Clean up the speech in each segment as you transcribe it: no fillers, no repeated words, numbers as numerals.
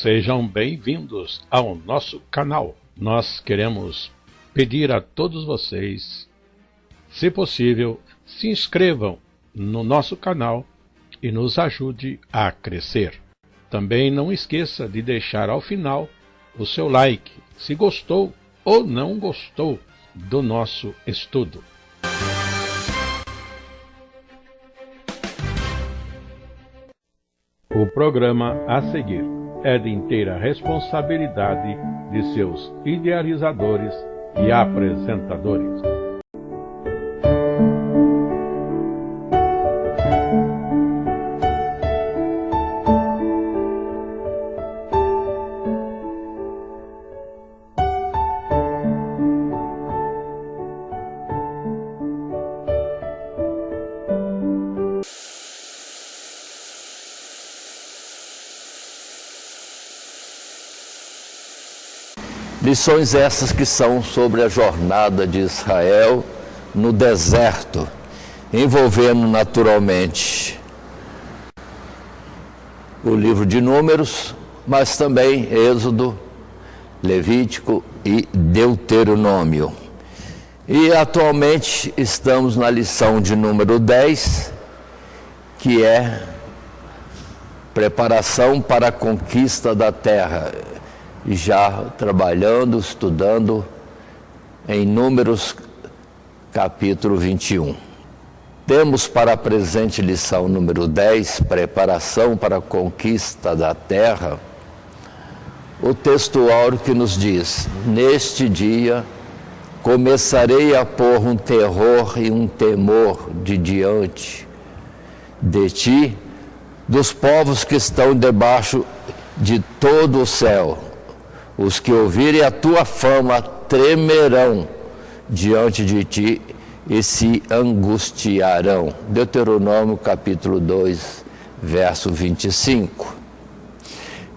Sejam bem-vindos ao nosso canal. Nós queremos pedir a todos vocês, se possível, se inscrevam no nosso canal e nos ajude a crescer. Também não esqueça de deixar ao final o seu like, se gostou ou não gostou do nosso estudo. O programa a seguir é de inteira responsabilidade de seus idealizadores e apresentadores. Lições essas que são sobre a jornada de Israel no deserto, envolvendo naturalmente o livro de Números, mas também Êxodo, Levítico e Deuteronômio. E atualmente estamos na lição de número 10, que é preparação para a conquista da terra. Já trabalhando, estudando em Números, capítulo 21. Temos para a presente lição número 10, preparação para a conquista da terra, o texto áureo que nos diz: neste dia começarei a pôr um terror e um temor de diante de ti, dos povos que estão debaixo de todo o céu. Os que ouvirem a tua fama tremerão diante de ti e se angustiarão. Deuteronômio capítulo 2, verso 25.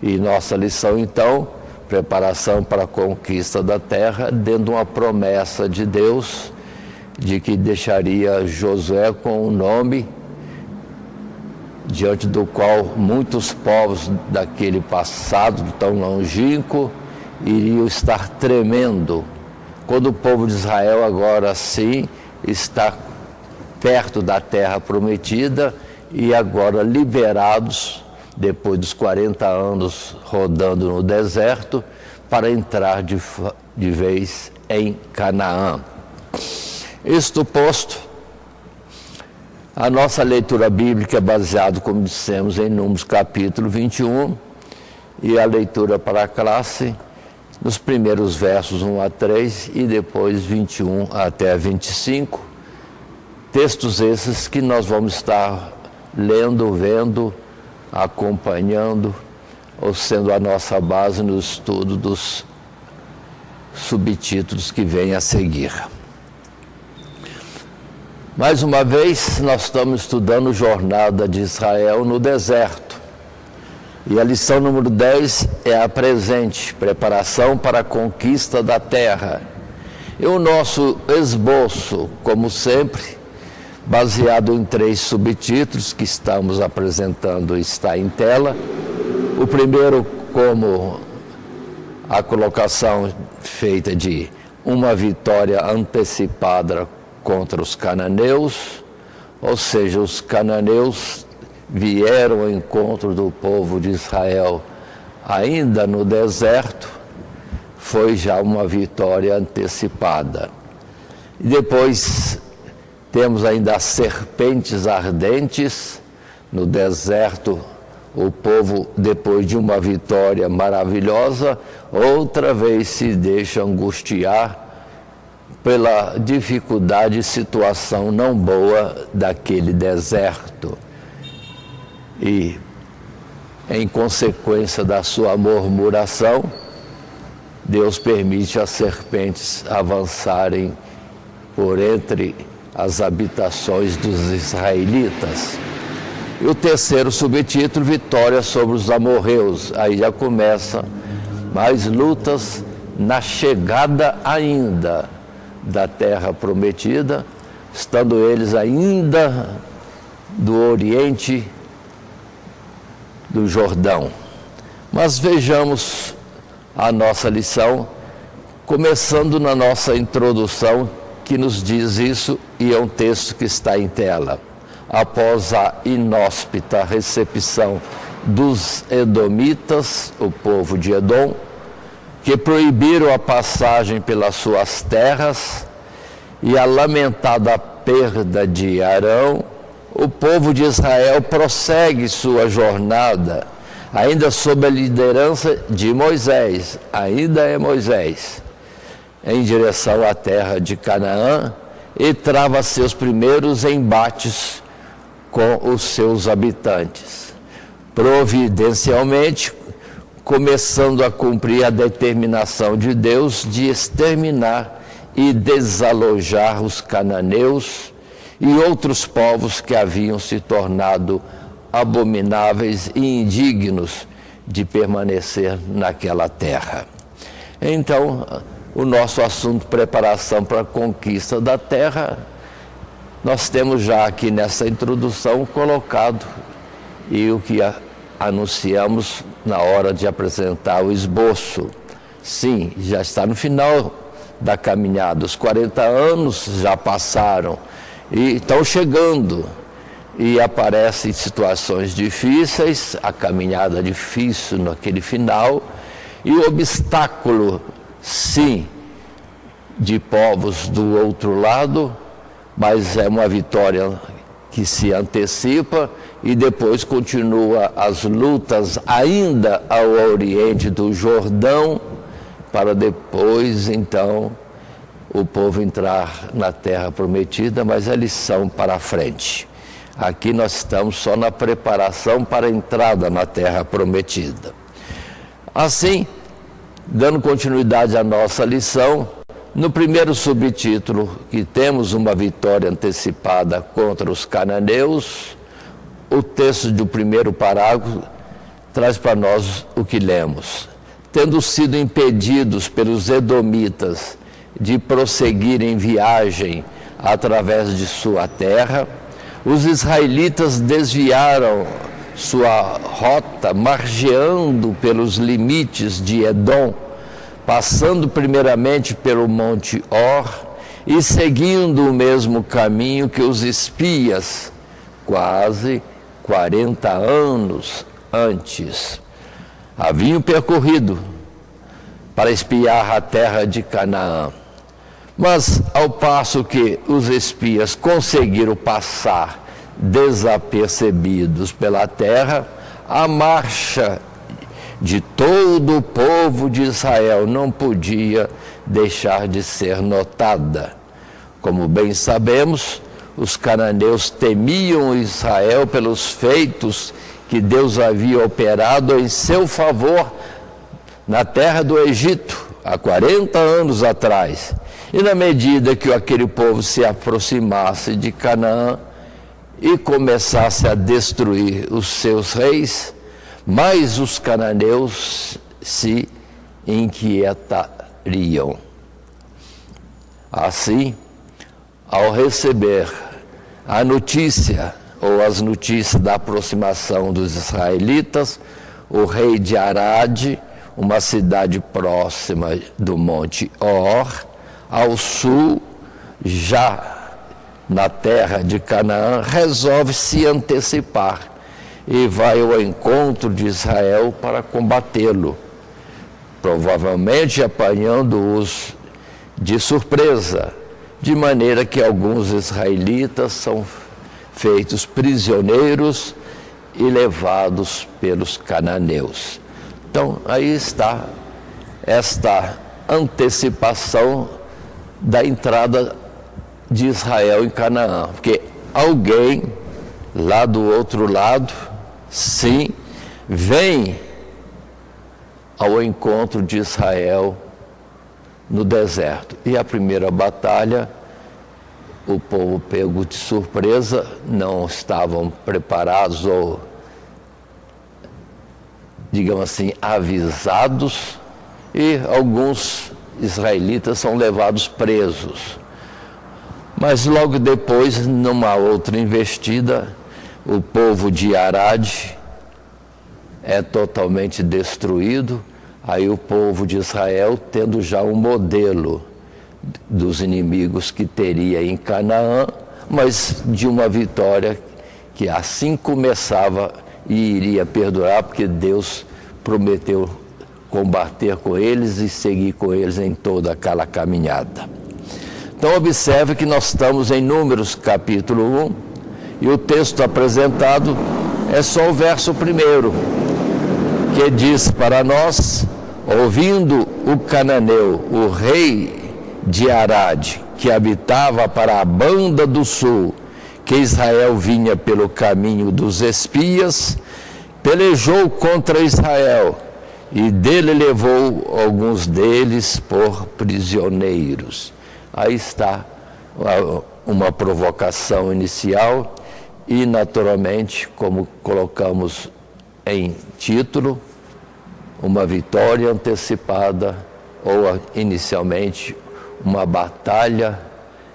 E nossa lição então, preparação para a conquista da terra, dentro de uma promessa de Deus, de que deixaria Josué com um nome, diante do qual muitos povos daquele passado tão longínquo iriam estar tremendo, quando o povo de Israel agora sim está perto da terra prometida e agora liberados, depois dos 40 anos rodando no deserto, para entrar de vez em Canaã. Isto posto, a nossa leitura bíblica é baseada, como dissemos, em Números capítulo 21, e a leitura para a classe nos primeiros versos 1 a 3 e depois 21 até 25. Textos esses que nós vamos estar lendo, vendo, acompanhando, ou sendo a nossa base no estudo dos subtítulos que vêm a seguir. Mais uma vez, nós estamos estudando Jornada de Israel no deserto. E a lição número 10 é a presente, preparação para a conquista da terra. E o nosso esboço, como sempre, baseado em 3 subtítulos que estamos apresentando, está em tela. O primeiro, como a colocação feita de uma vitória antecipada contra os cananeus, ou seja, os cananeus vieram ao encontro do povo de Israel ainda no deserto, foi já uma vitória antecipada. E depois temos ainda as serpentes ardentes no deserto. O povo, depois de uma vitória maravilhosa, outra vez se deixa angustiar pela dificuldade e situação não boa daquele deserto. E, em consequência da sua murmuração, Deus permite as serpentes avançarem por entre as habitações dos israelitas. E o terceiro subtítulo, vitória sobre os amorreus. Aí já começa mais lutas na chegada ainda da terra prometida, estando eles ainda do oriente do Jordão. Mas vejamos a nossa lição, começando na nossa introdução, que nos diz isso, e é um texto que está em tela. Após a inóspita recepção dos edomitas, o povo de Edom, que proibiram a passagem pelas suas terras, e a lamentada perda de Arão, o povo de Israel prossegue sua jornada, ainda sob a liderança de Moisés, ainda é Moisés, em direção à terra de Canaã, e trava seus primeiros embates com os seus habitantes, providencialmente começando a cumprir a determinação de Deus de exterminar e desalojar os cananeus e outros povos que haviam se tornado abomináveis e indignos de permanecer naquela terra. Então, o nosso assunto, preparação para a conquista da terra, nós temos já aqui nessa introdução colocado, e o que anunciamos na hora de apresentar o esboço. Sim, já está no final da caminhada, os 40 anos já passaram e estão chegando, e aparecem situações difíceis, a caminhada difícil naquele final, e o obstáculo, sim, de povos do outro lado, mas é uma vitória que se antecipa, e depois continua as lutas ainda ao oriente do Jordão, para depois, então, o povo entrar na terra prometida, mas é lição para frente. Aqui nós estamos só na preparação para a entrada na terra prometida. Assim, dando continuidade à nossa lição, no primeiro subtítulo, que temos uma vitória antecipada contra os cananeus, o texto do primeiro parágrafo traz para nós o que lemos. Tendo sido impedidos pelos edomitas de prosseguir em viagem através de sua terra, os israelitas desviaram sua rota, margeando pelos limites de Edom, passando primeiramente pelo Monte Or e seguindo o mesmo caminho que os espias, quase 40 anos antes, haviam percorrido para espiar a terra de Canaã. Mas, ao passo que os espias conseguiram passar desapercebidos pela terra, a marcha de todo o povo de Israel não podia deixar de ser notada. Como bem sabemos, os cananeus temiam Israel pelos feitos que Deus havia operado em seu favor na terra do Egito, há 40 anos atrás. E na medida que aquele povo se aproximasse de Canaã e começasse a destruir os seus reis, mais os cananeus se inquietariam. Assim, ao receber a notícia ou as notícias da aproximação dos israelitas, o rei de Arade, uma cidade próxima do Monte Or, ao sul, já na terra de Canaã, resolve se antecipar e vai ao encontro de Israel para combatê-lo, provavelmente apanhando-os de surpresa, de maneira que alguns israelitas são feitos prisioneiros e levados pelos cananeus. Então, aí está esta antecipação da entrada de Israel em Canaã, porque alguém lá do outro lado, sim, vem ao encontro de Israel no deserto. E a primeira batalha, o povo pego de surpresa, não estavam preparados ou, digamos assim, avisados, e alguns israelitas são levados presos. Mas logo depois, numa outra investida, o povo de Arade é totalmente destruído, aí o povo de Israel tendo já um modelo dos inimigos que teria em Canaã, mas de uma vitória que assim começava e iria perdurar, porque Deus prometeu combater com eles e seguir com eles em toda aquela caminhada. Então observe que nós estamos em Números capítulo 1 e o texto apresentado é só o verso 1, que diz para nós: ouvindo o cananeu, o rei de Arade, que habitava para a banda do sul, que Israel vinha pelo caminho dos espias, pelejou contra Israel e dele levou alguns deles por prisioneiros. Aí está uma provocação inicial e, naturalmente, como colocamos em título, uma vitória antecipada ou, inicialmente, uma batalha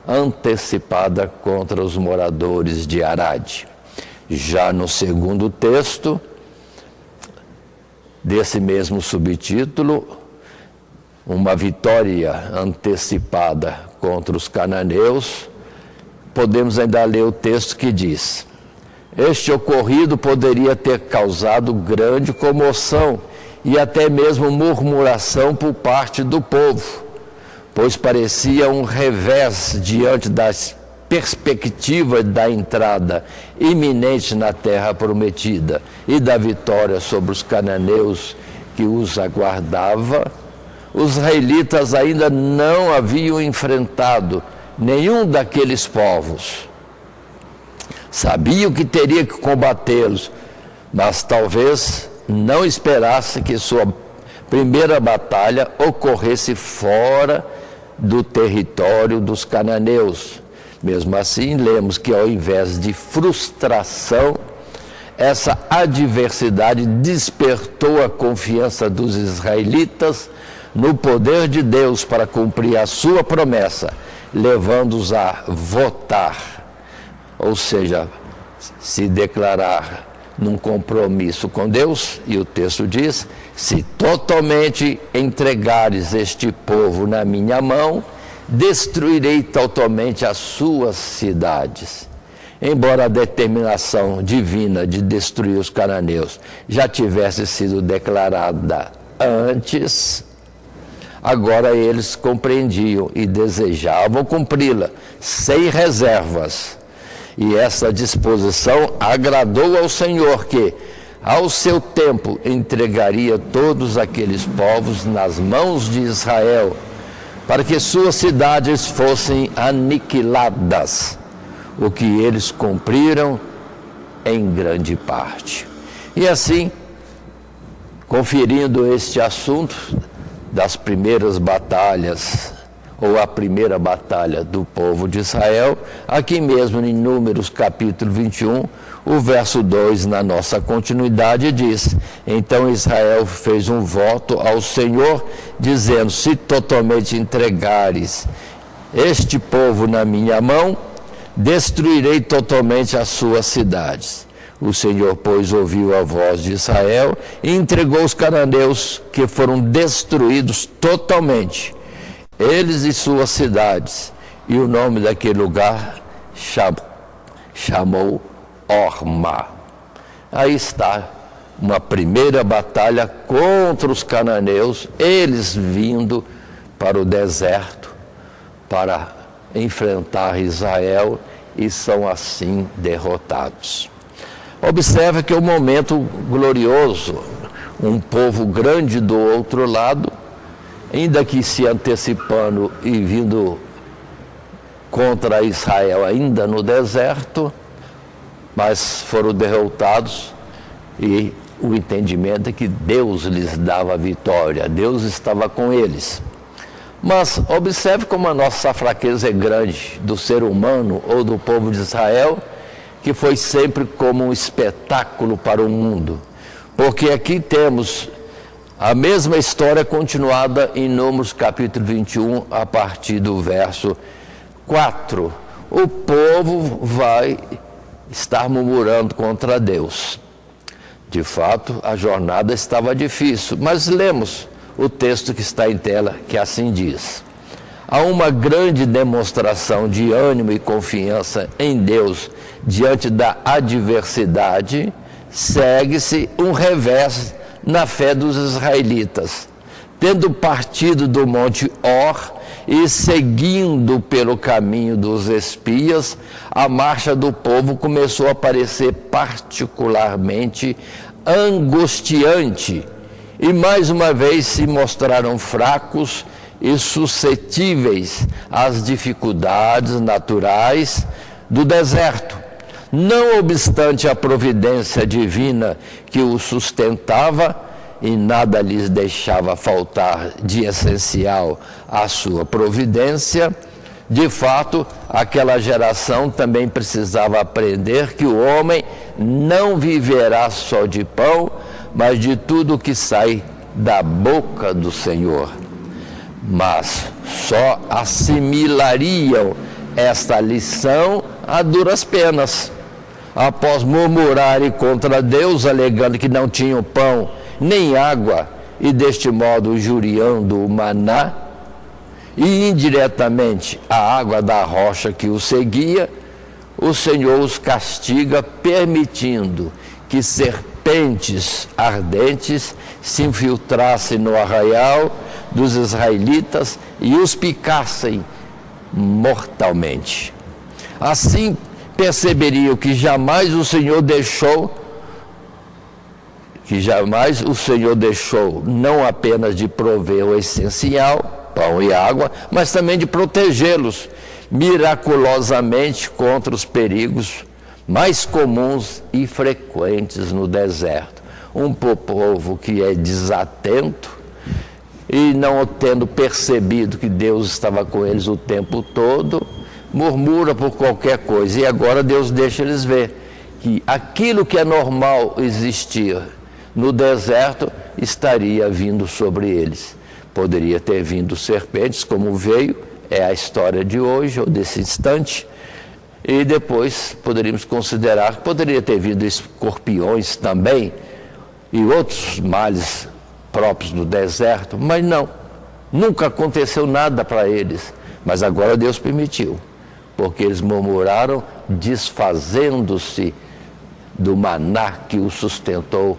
antecipada contra os moradores de Arade. Já no segundo texto, desse mesmo subtítulo, uma vitória antecipada contra os cananeus, podemos ainda ler o texto que diz: este ocorrido poderia ter causado grande comoção e até mesmo murmuração por parte do povo, pois parecia um revés diante das perspectivas da entrada iminente na terra prometida e da vitória sobre os cananeus que os aguardava. Os israelitas ainda não haviam enfrentado nenhum daqueles povos. Sabiam que teria que combatê-los, mas talvez não esperasse que sua primeira batalha ocorresse fora do território dos cananeus. Mesmo assim, lemos que ao invés de frustração, essa adversidade despertou a confiança dos israelitas no poder de Deus para cumprir a sua promessa, levando-os a votar, ou seja, se declarar num compromisso com Deus, e o texto diz: se totalmente entregares este povo na minha mão, destruirei totalmente as suas cidades. Embora a determinação divina de destruir os cananeus já tivesse sido declarada antes, agora eles compreendiam e desejavam cumpri-la sem reservas. E essa disposição agradou ao Senhor, que, ao seu tempo, entregaria todos aqueles povos nas mãos de Israel, para que suas cidades fossem aniquiladas, o que eles cumpriram em grande parte. E assim, conferindo este assunto das primeiras batalhas, ou a primeira batalha do povo de Israel, aqui mesmo em Números capítulo 21, o verso 2, na nossa continuidade, diz: então Israel fez um voto ao Senhor, dizendo: se totalmente entregares este povo na minha mão, destruirei totalmente as suas cidades. O Senhor, pois, ouviu a voz de Israel e entregou os cananeus, que foram destruídos totalmente, eles e suas cidades, e o nome daquele lugar chamou Orma. Aí está uma primeira batalha contra os cananeus, eles vindo para o deserto para enfrentar Israel, e são assim derrotados. Observe que é um momento glorioso, um povo grande do outro lado, ainda que se antecipando e vindo contra Israel ainda no deserto, mas foram derrotados, e o entendimento é que Deus lhes dava a vitória, Deus estava com eles. Mas observe como a nossa fraqueza é grande do ser humano ou do povo de Israel, que foi sempre como um espetáculo para o mundo. Porque aqui temos a mesma história continuada em Números capítulo 21, a partir do verso 4. O povo vai estar murmurando contra Deus. De fato, a jornada estava difícil, mas lemos o texto que está em tela, que assim diz: há uma grande demonstração de ânimo e confiança em Deus diante da adversidade, segue-se um revés na fé dos israelitas. Tendo partido do monte Or e seguindo pelo caminho dos espias, a marcha do povo começou a parecer particularmente angustiante, e mais uma vez se mostraram fracos e suscetíveis às dificuldades naturais do deserto. Não obstante a providência divina que os sustentava, e nada lhes deixava faltar de essencial à sua providência, de fato, aquela geração também precisava aprender que o homem não viverá só de pão, mas de tudo que sai da boca do Senhor. Mas só assimilariam esta lição a duras penas. Após murmurarem contra Deus, alegando que não tinham pão nem água, e deste modo injuriando o maná, e indiretamente a água da rocha que o seguia, o Senhor os castiga, permitindo que serpentes ardentes se infiltrassem no arraial dos israelitas e os picassem mortalmente. Assim perceberiam que jamais o Senhor deixou não apenas de prover o essencial, pão e água, mas também de protegê-los miraculosamente contra os perigos mais comuns e frequentes no deserto. Um povo que é desatento e não tendo percebido que Deus estava com eles o tempo todo, murmura por qualquer coisa, e agora Deus deixa eles ver que aquilo que é normal existir no deserto estaria vindo sobre eles. Poderia ter vindo serpentes, como veio, é a história de hoje, ou desse instante, e depois poderíamos considerar que poderia ter vindo escorpiões também, e outros males próprios do deserto, mas não, nunca aconteceu nada para eles, mas agora Deus permitiu, porque eles murmuraram, desfazendo-se do maná que o sustentou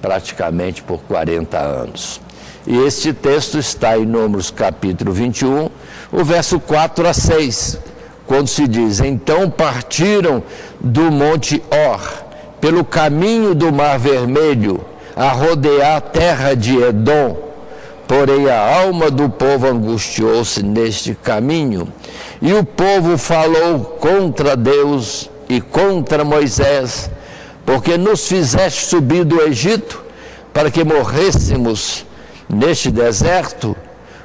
praticamente por 40 anos. E este texto está em Números capítulo 21, o verso 4 a 6, quando se diz: então partiram do monte Or, pelo caminho do Mar Vermelho, a rodear a terra de Edom. Porém a alma do povo angustiou-se neste caminho, e o povo falou contra Deus e contra Moisés, porque nos fizeste subir do Egito para que morrêssemos neste deserto,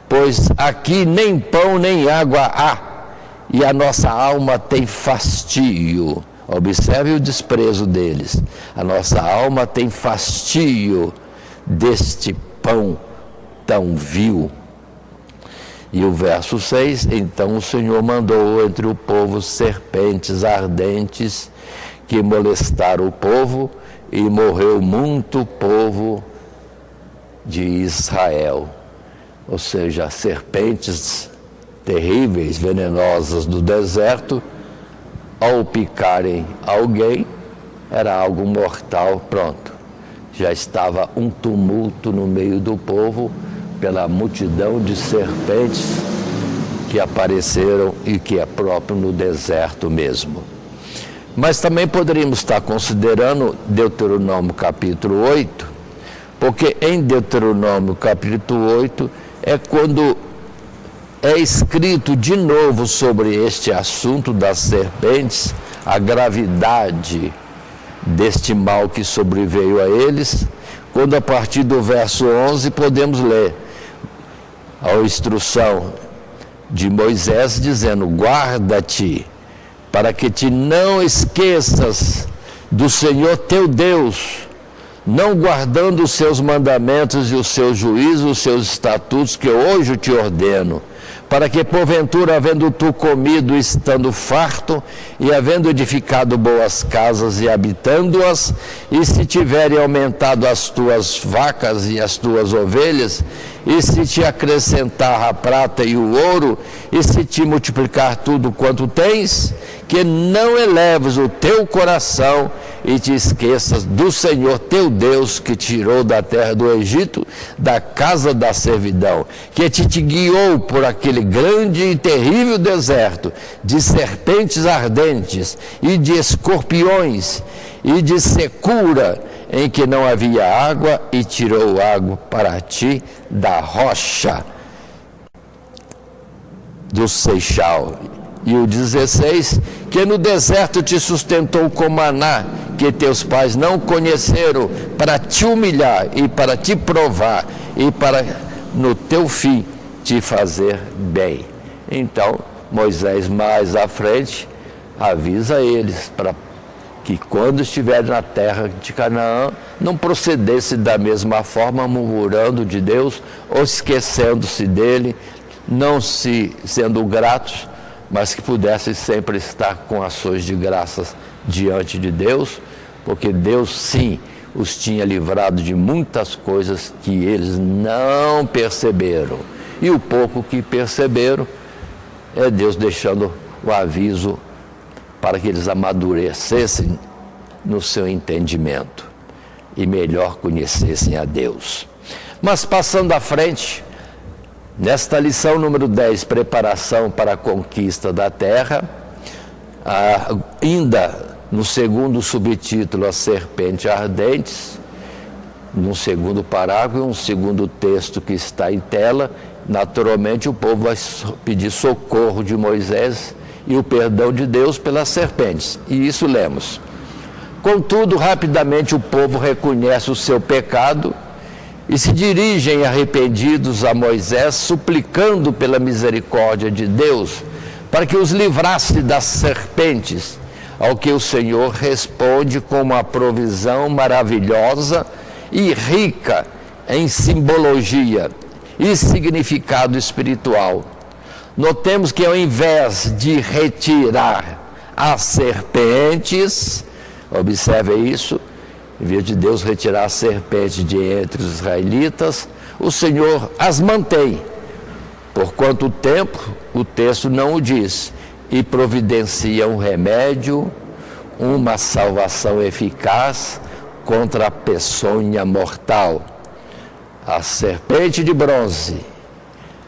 pois aqui nem pão nem água há, e a nossa alma tem fastio. Observe o desprezo deles. A nossa alma tem fastio deste pão tão vil. E o verso 6, então o Senhor mandou entre o povo serpentes ardentes que molestaram o povo, e morreu muito povo de Israel. Ou seja, serpentes terríveis, venenosas do deserto, ao picarem alguém, era algo mortal, pronto. Já estava um tumulto no meio do povo, pela multidão de serpentes que apareceram e que é próprio no deserto mesmo. Mas também poderíamos estar considerando Deuteronômio capítulo 8, porque em Deuteronômio capítulo 8 é quando é escrito de novo sobre este assunto das serpentes, a gravidade deste mal que sobreveio a eles, quando a partir do verso 11 podemos ler a instrução de Moisés dizendo: guarda-te para que te não esqueças do Senhor teu Deus, não guardando os seus mandamentos e os seus juízos, os seus estatutos que hoje te ordeno, para que porventura, havendo tu comido, estando farto, e havendo edificado boas casas e habitando-as, e se tiverem aumentado as tuas vacas e as tuas ovelhas, e se te acrescentar a prata e o ouro, e se te multiplicar tudo quanto tens, que não eleves o teu coração e te esqueças do Senhor teu Deus, que tirou da terra do Egito, da casa da servidão, que te guiou por aquele grande e terrível deserto, de serpentes ardentes e de escorpiões e de secura, em que não havia água, e tirou água para ti da rocha do Seixal. E o 16, que no deserto te sustentou com maná, que teus pais não conheceram, para te humilhar e para te provar, e para no teu fim te fazer bem. Então, Moisés mais à frente avisa eles para que quando estiverem na terra de Canaã, não procedesse da mesma forma, murmurando de Deus, ou esquecendo-se dele, não se sendo gratos, mas que pudessem sempre estar com ações de graças diante de Deus, porque Deus sim os tinha livrado de muitas coisas que eles não perceberam. E o pouco que perceberam é Deus deixando o aviso para que eles amadurecessem no seu entendimento e melhor conhecessem a Deus. Mas passando à frente, nesta lição número 10, preparação para a conquista da terra, ainda no segundo subtítulo, as serpentes ardentes, no segundo parágrafo, um segundo texto que está em tela, naturalmente o povo vai pedir socorro de Moisés e o perdão de Deus pelas serpentes, e isso lemos. Contudo, rapidamente o povo reconhece o seu pecado e se dirigem arrependidos a Moisés, suplicando pela misericórdia de Deus, para que os livrasse das serpentes, ao que o Senhor responde com uma provisão maravilhosa e rica em simbologia e significado espiritual. Notemos que ao invés de retirar as serpentes, observe isso, em vez de Deus retirar as serpentes de entre os israelitas, o Senhor as mantém. Por quanto tempo, o texto não o diz, e providencia um remédio, uma salvação eficaz contra a peçonha mortal. A serpente de bronze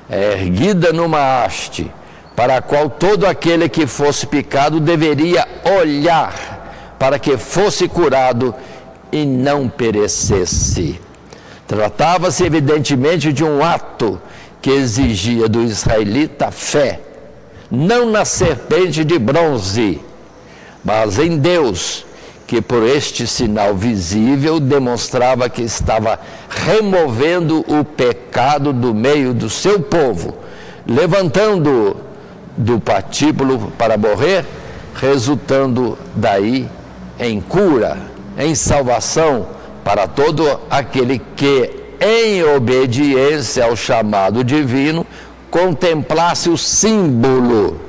é erguida numa haste, para a qual todo aquele que fosse picado deveria olhar, para que fosse curado e não perecesse. Tratava-se evidentemente de um ato que exigia do israelita fé, não na serpente de bronze, mas em Deus, que por este sinal visível demonstrava que estava removendo o pecado do meio do seu povo, levantando-o do patíbulo para morrer, resultando daí em cura, em salvação para todo aquele que, em obediência ao chamado divino, contemplasse o símbolo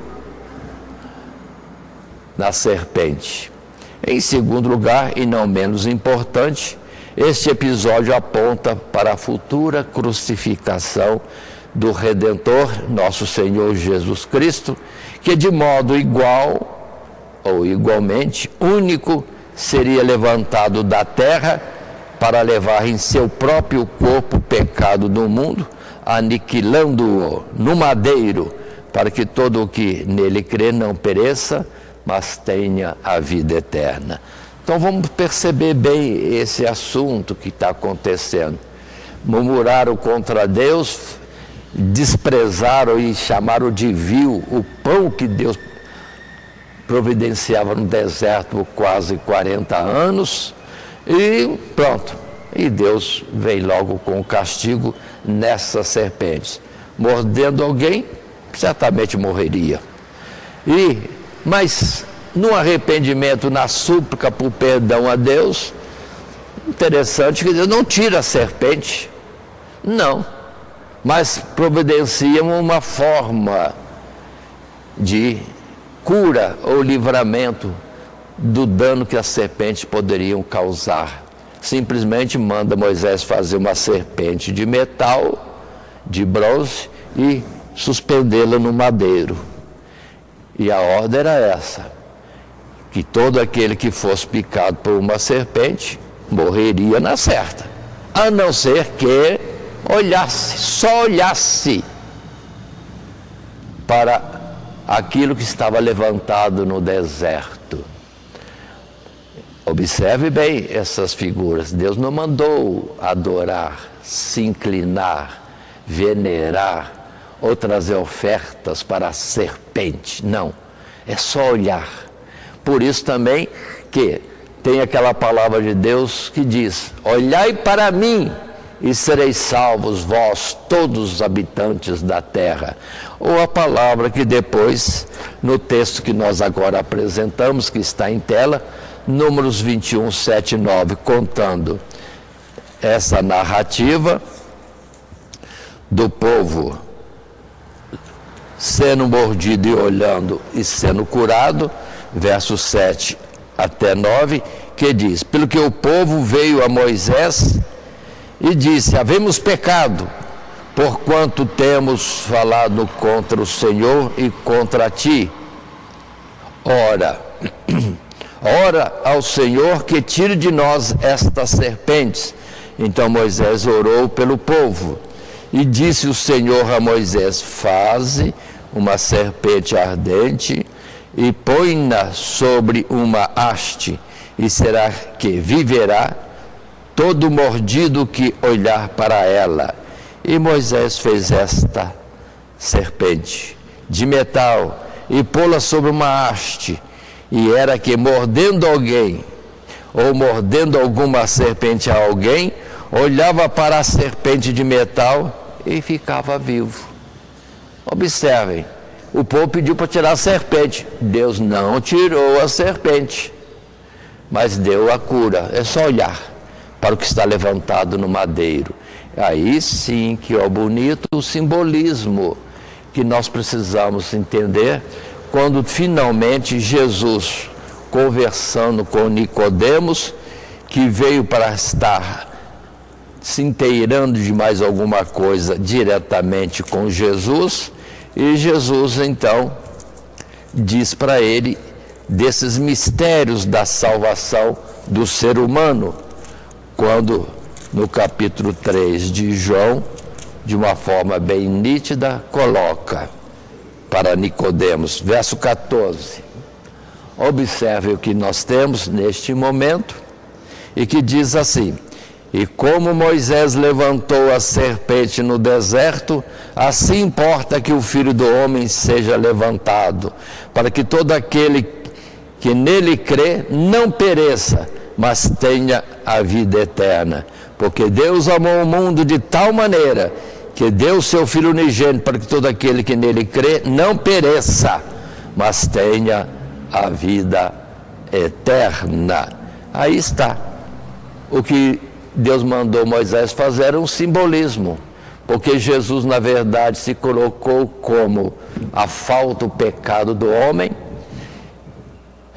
na serpente. Em segundo lugar, e não menos importante, este episódio aponta para a futura crucificação do Redentor, nosso Senhor Jesus Cristo, que de modo igual ou igualmente único seria levantado da terra para levar em seu próprio corpo o pecado do mundo, aniquilando-o no madeiro, para que todo o que nele crê não pereça, mas tenha a vida eterna. Então vamos perceber bem esse assunto que está acontecendo. Murmuraram contra Deus, desprezaram e chamaram de vil o pão que Deus providenciava no deserto por quase 40 anos, e pronto. E Deus vem logo com o castigo nessas serpentes. Mordendo alguém, certamente morreria. Mas no arrependimento, na súplica por perdão a Deus, interessante que Deus não tira a serpente, não, mas providenciam uma forma de cura ou livramento do dano que as serpentes poderiam causar. Simplesmente manda Moisés fazer uma serpente de metal, de bronze, e suspendê-la no madeiro. E a ordem era essa, que todo aquele que fosse picado por uma serpente morreria na certa, a não ser que olhasse, só olhasse para aquilo que estava levantado no deserto. Observe bem essas figuras. Deus não mandou adorar, se inclinar, venerar ou trazer ofertas para a serpente. Não, é só olhar. Por isso também que tem aquela palavra de Deus que diz: olhai para mim e sereis salvos vós, todos os habitantes da terra. Ou a palavra que depois, no texto que nós agora apresentamos, que está em tela, Números 21, 7 e 9, contando essa narrativa do povo sendo mordido e olhando e sendo curado, versos 7 até 9, que diz: pelo que o povo veio a Moisés e disse: havemos pecado, porquanto temos falado contra o Senhor e contra ti. Ora ao Senhor que tire de nós estas serpentes. Então Moisés orou pelo povo. E disse o Senhor a Moisés: faze uma serpente ardente e põe-na sobre uma haste, e será que viverá todo mordido que olhar para ela. E Moisés fez esta serpente de metal e pô-la sobre uma haste, e era que mordendo alguém, ou mordendo alguma serpente a alguém, olhava para a serpente de metal e ficava vivo. Observem, o povo pediu para tirar a serpente, Deus não tirou a serpente, mas deu a cura. É só olhar para o que está levantado no madeiro. Aí sim que é bonito o simbolismo que nós precisamos entender quando finalmente Jesus, conversando com Nicodemos, que veio para estar se inteirando de mais alguma coisa diretamente com Jesus, e Jesus então diz para ele desses mistérios da salvação do ser humano, quando no capítulo 3 de João, de uma forma bem nítida, coloca para Nicodemos, verso 14. Observe o que nós temos neste momento, e que diz assim: e como Moisés levantou a serpente no deserto, assim importa que o Filho do Homem seja levantado, para que todo aquele que nele crê não pereça, mas tenha a vida eterna. Porque Deus amou o mundo de tal maneira que deu o seu Filho unigênito, para que todo aquele que nele crê não pereça, mas tenha a vida eterna. Aí está. O que Deus mandou Moisés fazer era um simbolismo, porque Jesus, na verdade, se colocou como a falta, o pecado do homem,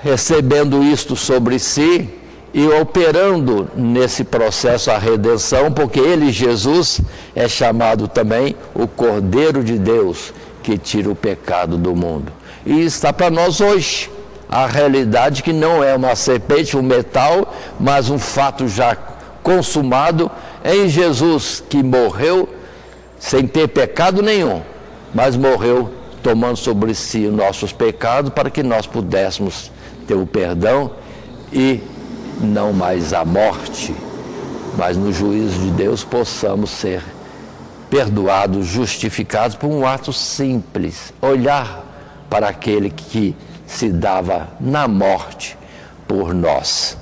recebendo isto sobre si e operando nesse processo a redenção, porque ele, Jesus, é chamado também o Cordeiro de Deus, que tira o pecado do mundo. E está para nós hoje a realidade que não é uma serpente, um metal, mas um fato já consumado em Jesus, que morreu sem ter pecado nenhum, mas morreu tomando sobre si os nossos pecados, para que nós pudéssemos ter o perdão e não mais a morte, mas no juízo de Deus possamos ser perdoados, justificados por um ato simples, olhar para aquele que se dava na morte por nós.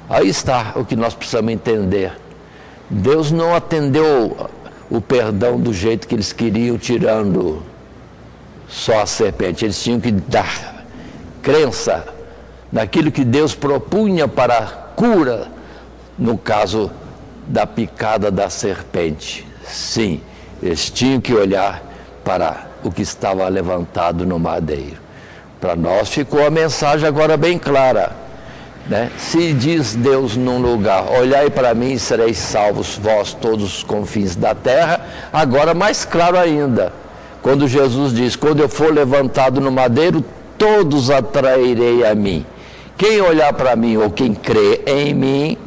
Aí está o que nós precisamos entender. Deus não atendeu o perdão do jeito que eles queriam, tirando só a serpente. Eles tinham que dar crença naquilo que Deus propunha para a cura, no caso da picada da serpente. Sim, Eles tinham que olhar para o que estava levantado no madeiro. Para nós ficou a mensagem agora bem clara, né? Se diz Deus num lugar, olhai para mim e sereis salvos vós todos os confins da terra, agora mais claro ainda, quando Jesus diz, quando eu for levantado no madeiro, todos atrairei a mim. Quem olhar para mim ou quem crê em mim,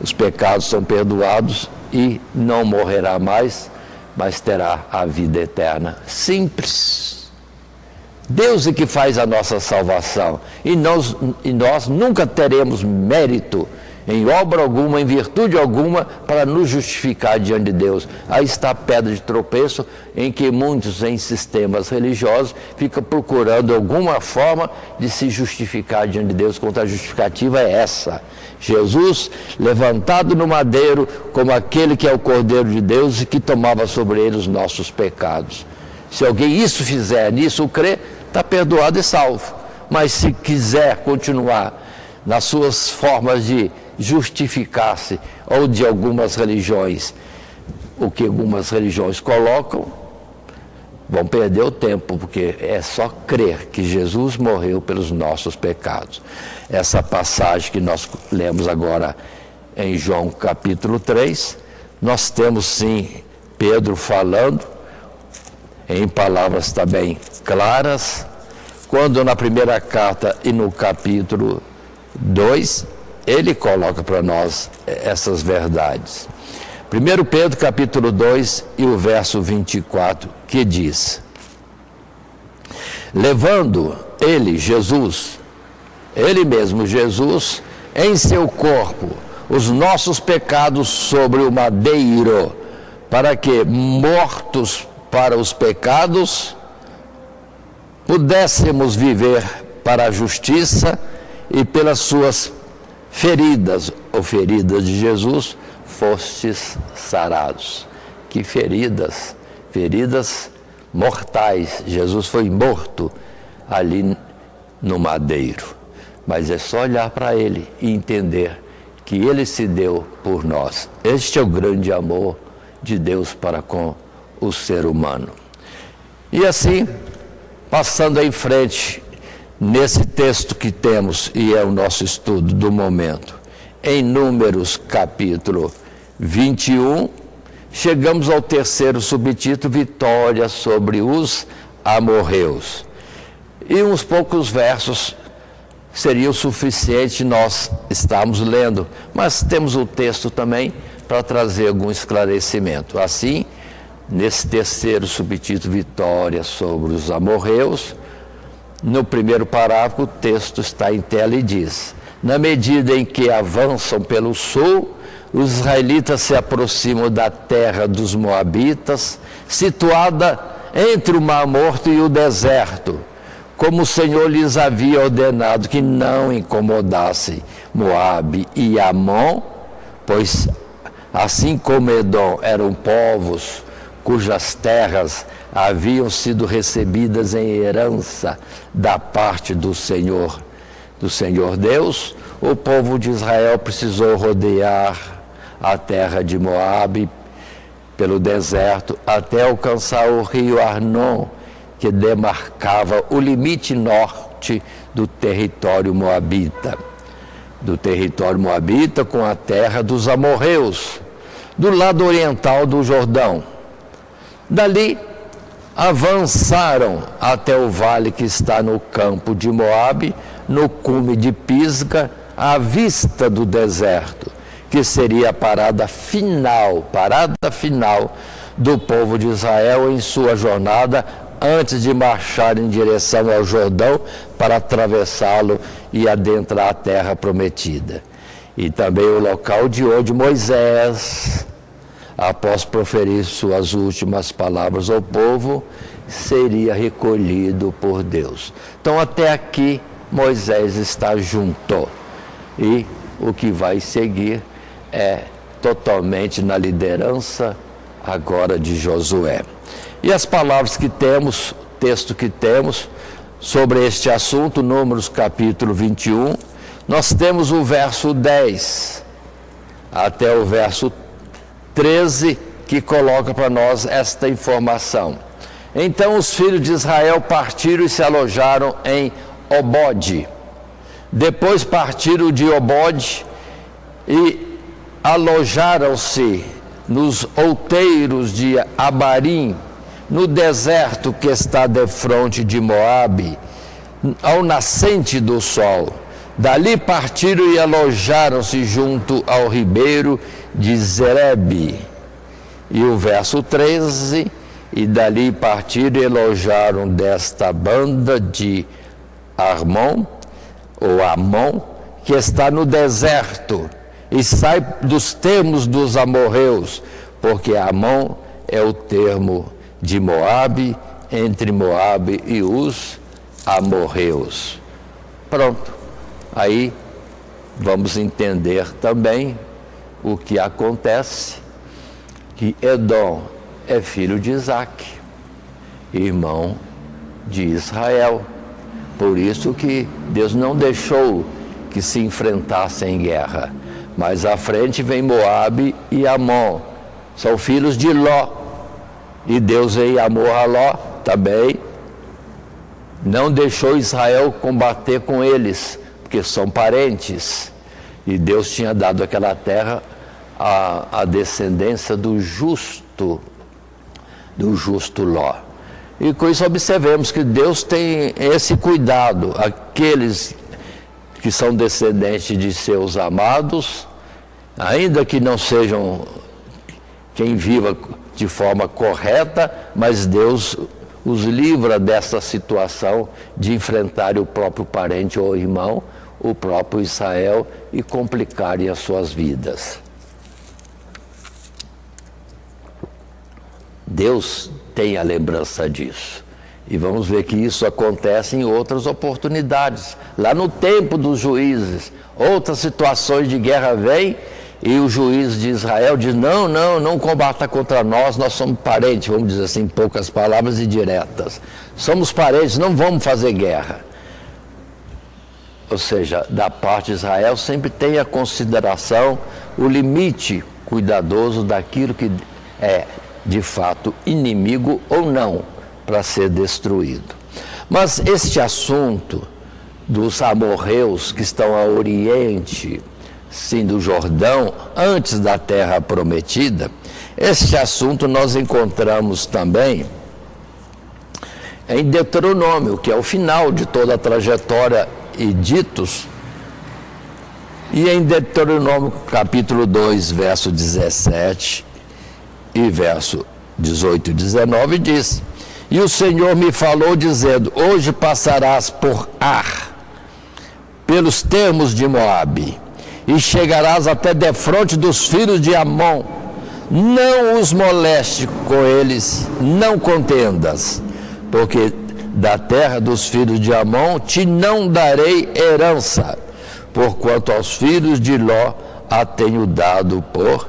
os pecados são perdoados e não morrerá mais, mas terá a vida eterna. Simples. Deus é que faz a nossa salvação. E nós nunca teremos mérito em obra alguma, em virtude alguma, para nos justificar diante de Deus. Aí está a pedra de tropeço em que muitos em sistemas religiosos ficam procurando alguma forma de se justificar diante de Deus, quando a justificativa é essa. Jesus levantado no madeiro como aquele que é o Cordeiro de Deus e que tomava sobre ele os nossos pecados. Se alguém isso fizer, nisso crer, está perdoado e salvo. Mas se quiser continuar nas suas formas de justificar-se, ou de algumas religiões, o que algumas religiões colocam, vão perder o tempo, porque é só crer que Jesus morreu pelos nossos pecados. Essa passagem que nós lemos agora em João capítulo 3, nós temos sim Pedro falando, em palavras também claras, quando na primeira carta e no capítulo 2, ele coloca para nós essas verdades. 1 Pedro capítulo 2 e o verso 24, que diz: levando ele, Jesus, ele mesmo, Jesus, em seu corpo, os nossos pecados sobre o madeiro, para que, mortos para os pecados, pudéssemos viver para a justiça, e pelas suas feridas, ou feridas de Jesus, fostes sarados. Que feridas? Feridas mortais. Jesus foi morto ali no madeiro. Mas é só olhar para ele e entender que ele se deu por nós. Este é o grande amor de Deus para com o ser humano. E assim, passando em frente, nesse texto que temos, e é o nosso estudo do momento, em Números capítulo 21, chegamos ao terceiro subtítulo, Vitória sobre os amorreus. E uns poucos versos seriam suficientes nós estarmos lendo, mas temos o texto também para trazer algum esclarecimento. Assim, nesse terceiro subtítulo, Vitória sobre os amorreus, no primeiro parágrafo, o texto está em tela e diz: na medida em que avançam pelo sul, os israelitas se aproximam da terra dos moabitas, situada entre o Mar Morto e o deserto, como o Senhor lhes havia ordenado que não incomodasse Moabe e Amon, pois assim como Edom eram povos cujas terras haviam sido recebidas em herança da parte do Senhor Deus, o povo de Israel precisou rodear a terra de Moabe pelo deserto até alcançar o rio Arnon, que demarcava o limite norte do território moabita com a terra dos amorreus, do lado oriental do Jordão. Dali avançaram até o vale que está no campo de Moabe, no cume de Pisga, à vista do deserto, que seria a parada final do povo de Israel em sua jornada antes de marchar em direção ao Jordão para atravessá-lo e adentrar a terra prometida. E também o local de onde Moisés, após proferir suas últimas palavras ao povo, seria recolhido por Deus. Então até aqui Moisés está junto, e o que vai seguir é totalmente na liderança agora de Josué. E as palavras que temos, o texto que temos sobre este assunto, Números capítulo 21, nós temos o verso 10 até o verso 13, que coloca para nós esta informação. Então os filhos de Israel partiram e se alojaram em Obode. Depois partiram de Obode e alojaram-se nos outeiros de Abarim, no deserto que está defronte de Moabe, ao nascente do sol. Dali partiram e alojaram-se junto ao ribeiro de Zerebe. E o verso 13, e dali partiram e alojaram desta banda de Armon, ou Amon, que está no deserto, e sai dos termos dos amorreus, porque Amon é o termo de Moabe, entre Moabe e os amorreus. Pronto. Aí vamos entender também o que acontece, que Edom é filho de Isaque, irmão de Israel. Por isso que Deus não deixou que se enfrentassem em guerra. Mais à frente vem Moabe e Amon, são filhos de Ló. E Deus em amor a Ló também não deixou Israel combater com eles, porque são parentes. E Deus tinha dado aquela terra à descendência do justo Ló. E com isso observemos que Deus tem esse cuidado. Aqueles que são descendentes de seus amados, ainda que não sejam quem viva de forma correta, mas Deus os livra dessa situação de enfrentar o próprio parente ou irmão, o próprio Israel, e complicarem as suas vidas. Deus tem a lembrança disso. E vamos ver que isso acontece em outras oportunidades. Lá no tempo dos juízes, outras situações de guerra vêm e o juiz de Israel diz, não combata contra nós, nós somos parentes, vamos dizer assim, em poucas palavras e diretas. Somos parentes, não vamos fazer guerra. Ou seja, da parte de Israel sempre tem a consideração, o limite cuidadoso daquilo que é de fato inimigo ou não, para ser destruído. Mas este assunto dos amorreus que estão a oriente, sim, do Jordão, antes da terra prometida, este assunto nós encontramos também em Deuteronômio, que é o final de toda a trajetória e ditos, e em Deuteronômio capítulo 2, verso 17 e verso 18 e 19 diz, e o Senhor me falou dizendo, hoje passarás por Ar, pelos termos de Moabe, e chegarás até defronte dos filhos de Amon, não os moleste com eles, não contendas, porque da terra dos filhos de Amon te não darei herança, porquanto aos filhos de Ló a tenho dado por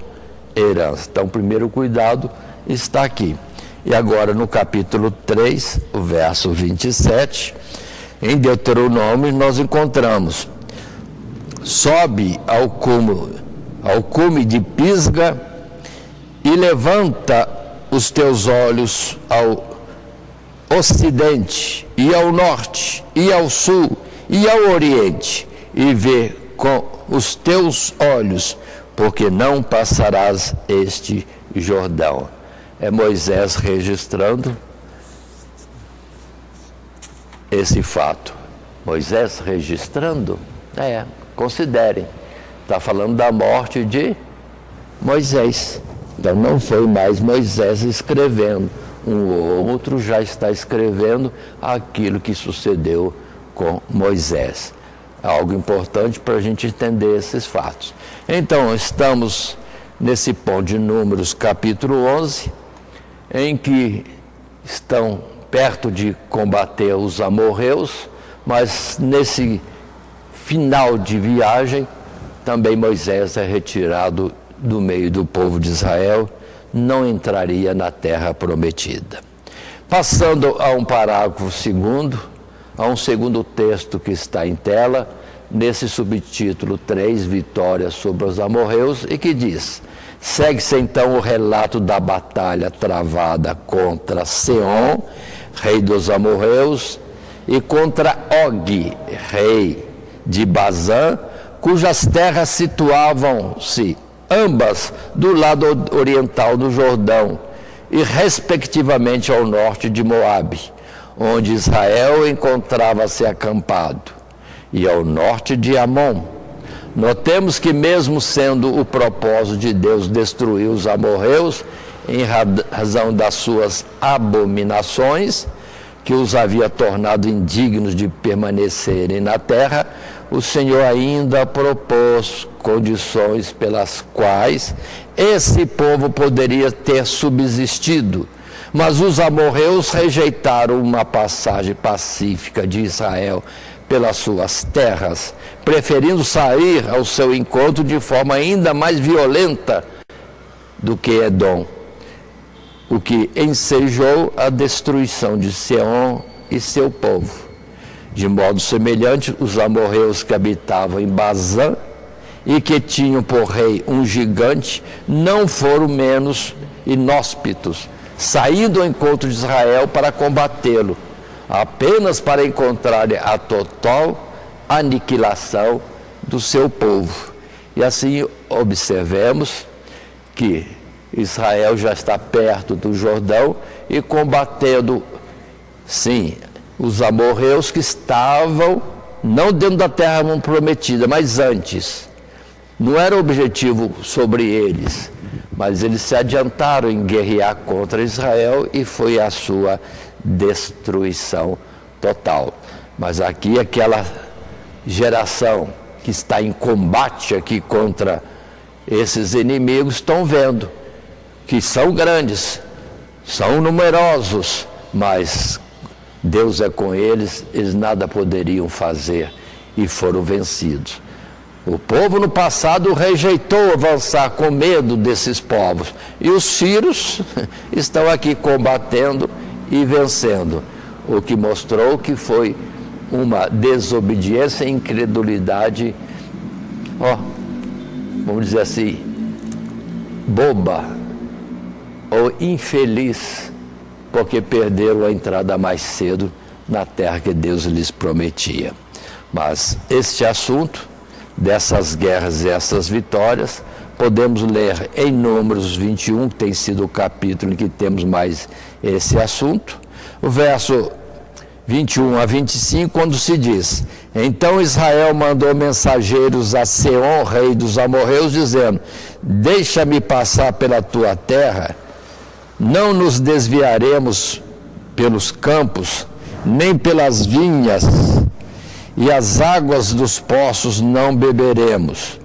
herança. Então, o primeiro cuidado está aqui. E agora no capítulo 3, o verso 27, em Deuteronômio nós encontramos, sobe ao cume de Pisga e levanta os teus olhos ao ocidente e ao norte e ao sul e ao oriente e vê com os teus olhos, porque não passarás este Jordão. É Moisés registrando esse fato. Moisés registrando? Considerem. Está falando da morte de Moisés. Então não foi mais Moisés escrevendo. Um outro já está escrevendo aquilo que sucedeu com Moisés. Algo importante para a gente entender esses fatos. Então, estamos nesse ponto de Números, capítulo 11, em que estão perto de combater os amorreus, mas nesse final de viagem, também Moisés é retirado do meio do povo de Israel, não entraria na terra prometida. Passando a um parágrafo segundo, a um segundo texto que está em tela, nesse subtítulo 3, Vitória sobre os amorreus, e que diz: segue-se então o relato da batalha travada contra Seom, rei dos amorreus, e contra Og, rei de Bazã, cujas terras situavam-se ambas do lado oriental do Jordão e respectivamente ao norte de Moabe, onde Israel encontrava-se acampado, e ao norte de Amon. Notemos que, mesmo sendo o propósito de Deus destruir os amorreus em razão das suas abominações, que os havia tornado indignos de permanecerem na terra, o Senhor ainda propôs condições pelas quais esse povo poderia ter subsistido. Mas os amorreus rejeitaram uma passagem pacífica de Israel pelas suas terras, preferindo sair ao seu encontro de forma ainda mais violenta do que Edom, o que ensejou a destruição de Seom e seu povo. De modo semelhante, os amorreus que habitavam em Bazã e que tinham por rei um gigante, não foram menos inóspitos, saindo ao encontro de Israel para combatê-lo, apenas para encontrarem a total aniquilação do seu povo. E assim observemos que Israel já está perto do Jordão e combatendo, sim, os amorreus que estavam não dentro da terra prometida, mas antes. Não era objetivo sobre eles, mas eles se adiantaram em guerrear contra Israel e foi a sua destruição total. Mas aqui aquela geração que está em combate aqui contra esses inimigos estão vendo que são grandes, são numerosos, mas Deus é com eles, eles nada poderiam fazer e foram vencidos. O povo no passado rejeitou avançar com medo desses povos, e os sírios estão aqui combatendo e vencendo, o que mostrou que foi uma desobediência e incredulidade, vamos dizer assim, boba ou infeliz, porque perderam a entrada mais cedo na terra que Deus lhes prometia. Mas este assunto, dessas guerras e essas vitórias, podemos ler em Números 21, que tem sido o capítulo em que temos mais esse assunto, o verso 21 a 25, quando se diz: então Israel mandou mensageiros a Seom, rei dos amorreus, dizendo: deixa-me passar pela tua terra, não nos desviaremos pelos campos, nem pelas vinhas, e as águas dos poços não beberemos.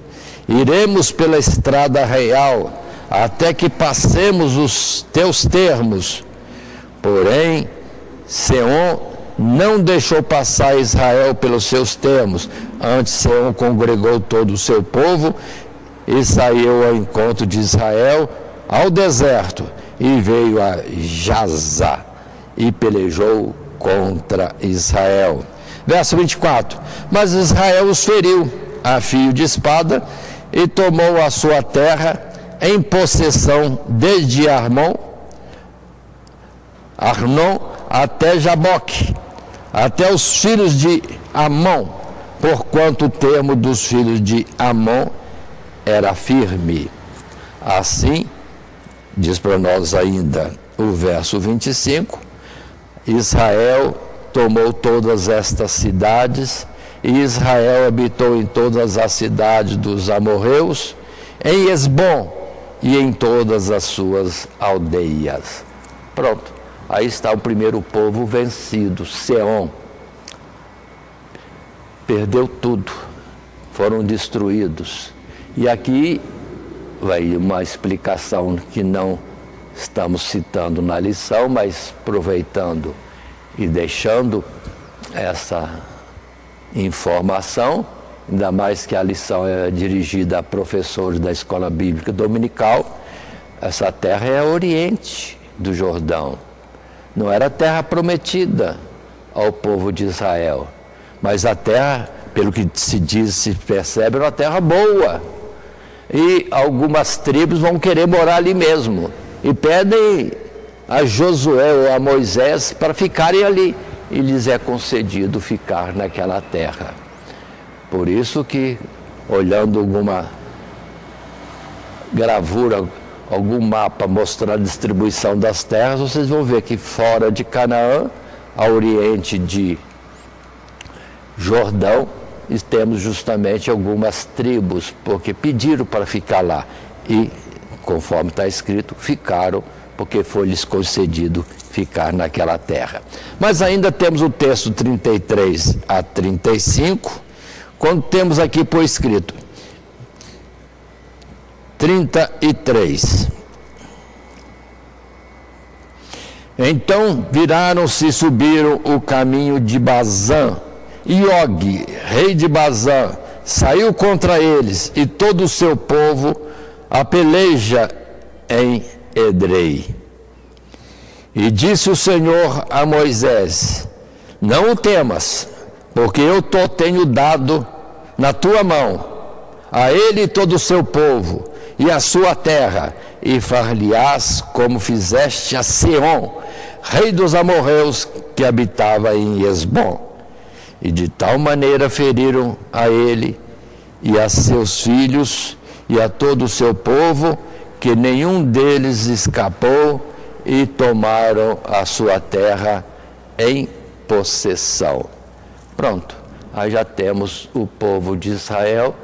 Iremos pela estrada real, até que passemos os teus termos. Porém, Seom não deixou passar Israel pelos seus termos. Antes, Seom congregou todo o seu povo e saiu ao encontro de Israel ao deserto, e veio a Jazá e pelejou contra Israel. Verso 24: mas Israel os feriu a fio de espada e tomou a sua terra em possessão desde Arnon até Jaboque, até os filhos de Amon, porquanto o termo dos filhos de Amon era firme. Assim, diz para nós ainda o verso 25, Israel tomou todas estas cidades, e Israel habitou em todas as cidades dos amorreus, em Esbom e em todas as suas aldeias. Pronto, aí está o primeiro povo vencido, Seom. Perdeu tudo, foram destruídos. E aqui vai uma explicação que não estamos citando na lição, mas aproveitando e deixando essa informação, ainda mais que a lição é dirigida a professores da Escola Bíblica Dominical. Essa terra é oriente do Jordão, não era terra prometida ao povo de Israel, mas a terra pelo que se diz, se percebe, era uma terra boa. E algumas tribos vão querer morar ali mesmo. E pedem a Josué ou a Moisés para ficarem ali. E lhes é concedido ficar naquela terra. Por isso que, olhando alguma gravura, algum mapa mostrando a distribuição das terras, vocês vão ver que fora de Canaã, a oriente de Jordão, e temos justamente algumas tribos, porque pediram para ficar lá. E, conforme está escrito, ficaram, porque foi-lhes concedido ficar naquela terra. Mas ainda temos o texto 33 a 35, quando temos aqui por escrito, 33. Então viraram-se e subiram o caminho de Bazã, e Og, rei de Bazã, saiu contra eles, e todo o seu povo a peleja em Edrei. E disse o Senhor a Moisés: não o temas, porque eu tenho dado na tua mão, a ele e todo o seu povo, e a sua terra, e far-lhe-ás como fizeste a Seom, rei dos amorreus, que habitava em Esbom. E de tal maneira feriram a ele e a seus filhos e a todo o seu povo, que nenhum deles escapou, e tomaram a sua terra em possessão. Pronto, aí já temos o povo de Israel,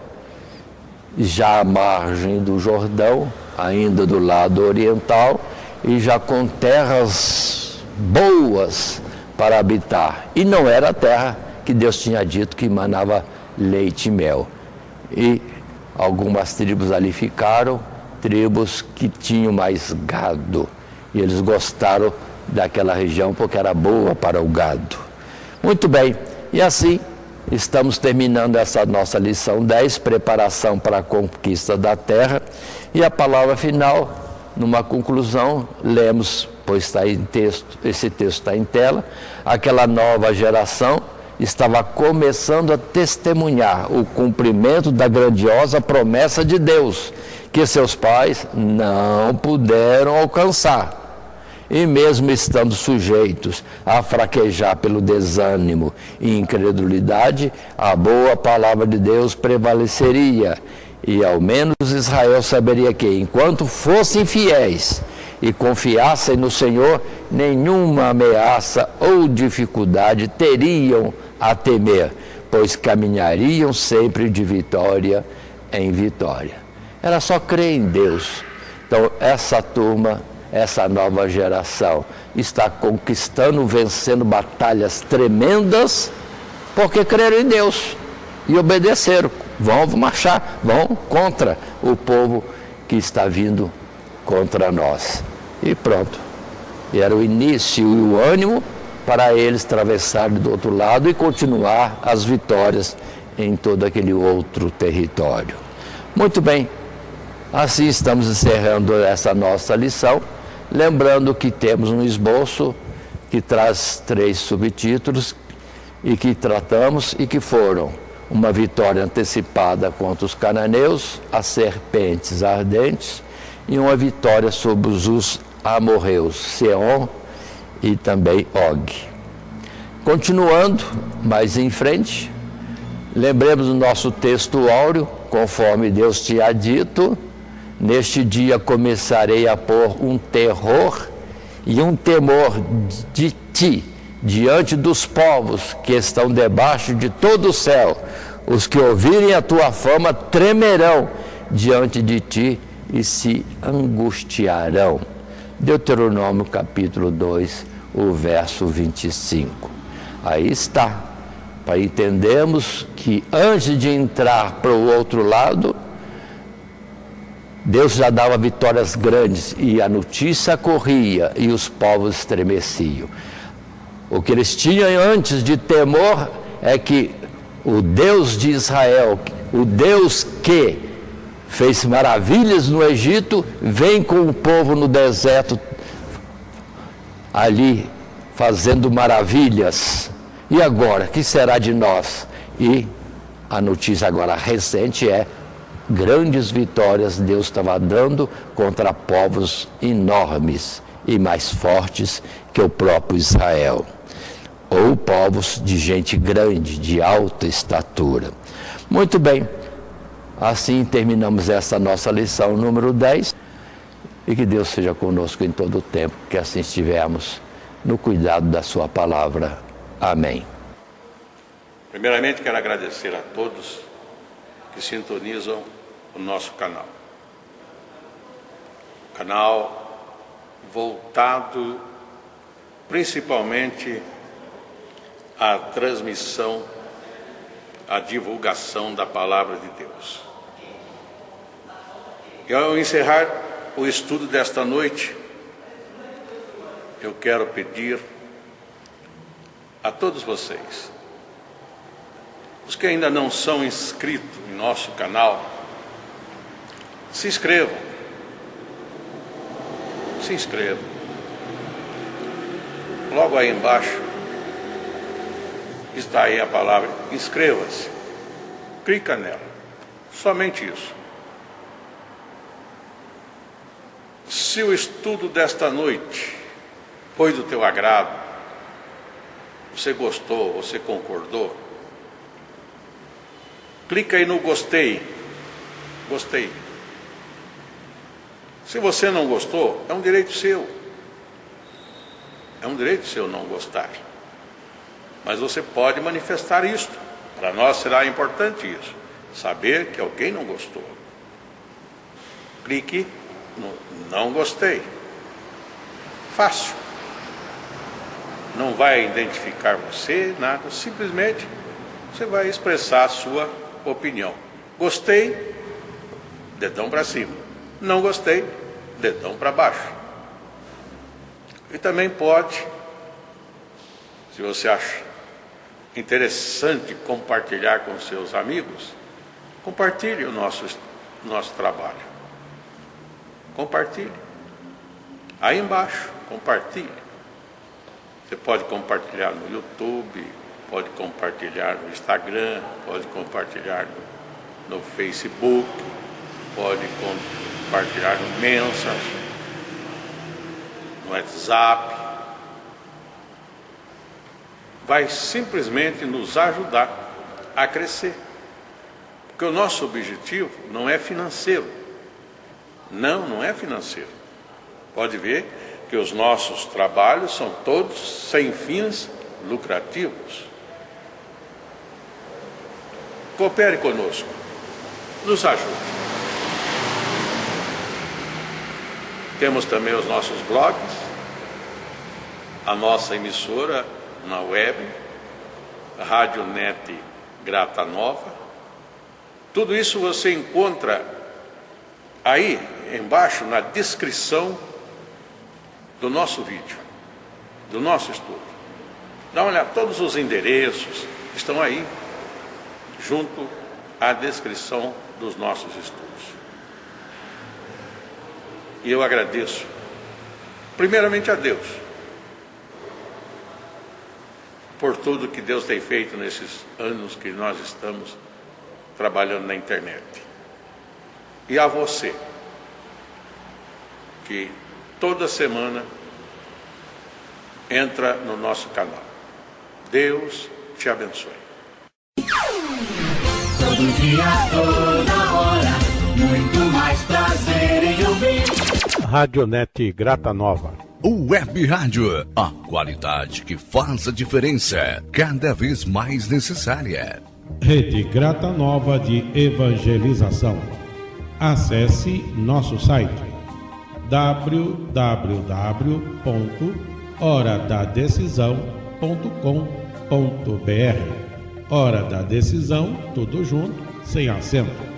já à margem do Jordão, ainda do lado oriental, e já com terras boas para habitar. E não era a terra que Deus tinha dito que manava leite e mel. E algumas tribos ali ficaram, tribos que tinham mais gado. E eles gostaram daquela região porque era boa para o gado. Muito bem, e assim estamos terminando essa nossa lição 10, preparação para a conquista da terra. E a palavra final, numa conclusão, lemos, pois está em texto, esse texto está em tela, aquela nova geração estava começando a testemunhar o cumprimento da grandiosa promessa de Deus, que seus pais não puderam alcançar. E mesmo estando sujeitos a fraquejar pelo desânimo e incredulidade, a boa palavra de Deus prevaleceria. E ao menos Israel saberia que, enquanto fossem fiéis e confiassem no Senhor, nenhuma ameaça ou dificuldade teriam a temer, pois caminhariam sempre de vitória em vitória. Era só crer em Deus. Então, essa turma, essa nova geração está conquistando, vencendo batalhas tremendas, porque creram em Deus e obedeceram. Vão marchar, vão contra o povo que está vindo contra nós. E pronto. E era o início e o ânimo para eles atravessarem do outro lado e continuar as vitórias em todo aquele outro território. Muito bem, assim estamos encerrando essa nossa lição, lembrando que temos um esboço que traz 3 subtítulos e que tratamos e que foram uma vitória antecipada contra os cananeus, as serpentes ardentes, e uma vitória sobre os amorreus, Seom e também Og. Continuando mais em frente, lembremos do nosso texto áureo, conforme Deus tinha dito: neste dia começarei a pôr um terror e um temor de ti diante dos povos que estão debaixo de todo o céu. Os que ouvirem a tua fama tremerão diante de ti e se angustiarão. Deuteronômio capítulo 2, o verso 25. Aí está, para entendermos que antes de entrar para o outro lado, Deus já dava vitórias grandes e a notícia corria e os povos estremeciam. O que eles tinham antes de temor é que o Deus de Israel, o Deus que fez maravilhas no Egito, vem com o povo no deserto, ali fazendo maravilhas. E agora, que será de nós? E A notícia agora recente é grandes vitórias Deus estava dando contra povos enormes e mais fortes que o próprio Israel, ou povos de gente grande, de alta estatura. Muito bem, assim terminamos essa nossa lição número 10, e que Deus seja conosco em todo o tempo, que assim estivermos no cuidado da sua palavra. Amém. Primeiramente, quero agradecer a todos que sintonizam o nosso canal. Canal voltado principalmente à transmissão, à divulgação da Palavra de Deus. E ao encerrar o estudo desta noite, eu quero pedir a todos vocês, os que ainda não são inscritos em nosso canal, se inscrevam. Se inscrevam. Logo aí embaixo está aí a palavra inscreva-se. Clica nela. Somente isso. Se o estudo desta noite foi do teu agrado, você gostou, você concordou, clica aí no gostei. Gostei. Se você não gostou, é um direito seu. É um direito seu não gostar. Mas você pode manifestar isto. Para nós será importante isso. Saber que alguém não gostou. Clique no não gostei. Fácil. Não vai identificar você, nada. Simplesmente você vai expressar a sua opinião. Gostei, dedão para cima. Não gostei, dedão para baixo. E também pode, se você acha interessante compartilhar com seus amigos, compartilhe o nosso trabalho. Compartilhe. Aí embaixo, compartilhe. Você pode compartilhar no YouTube, pode compartilhar no Instagram, pode compartilhar no Facebook, pode compartilhar no Messenger, no WhatsApp. Vai simplesmente nos ajudar a crescer. Porque o nosso objetivo não é financeiro. Não é financeiro. Pode ver que os nossos trabalhos são todos sem fins lucrativos. Coopere conosco. Nos ajude. Temos também os nossos blogs, a nossa emissora na web, a Rádio Net Grata Nova. Tudo isso você encontra aí embaixo na descrição do nosso vídeo, do nosso estudo. Dá uma olhada, todos os endereços estão aí, junto à descrição dos nossos estudos. E eu agradeço, primeiramente a Deus, por tudo que Deus tem feito nesses anos que nós estamos trabalhando na internet. E a você, que toda semana entra no nosso canal. Deus te abençoe. Todo dia, toda hora, muito mais prazer em ouvir. Radionet Grata Nova. Web Rádio, a qualidade que faz a diferença, cada vez mais necessária. Rede Grata Nova de Evangelização. Acesse nosso site www.horadadecisão.com.br. Hora da Decisão, tudo junto, sem acento.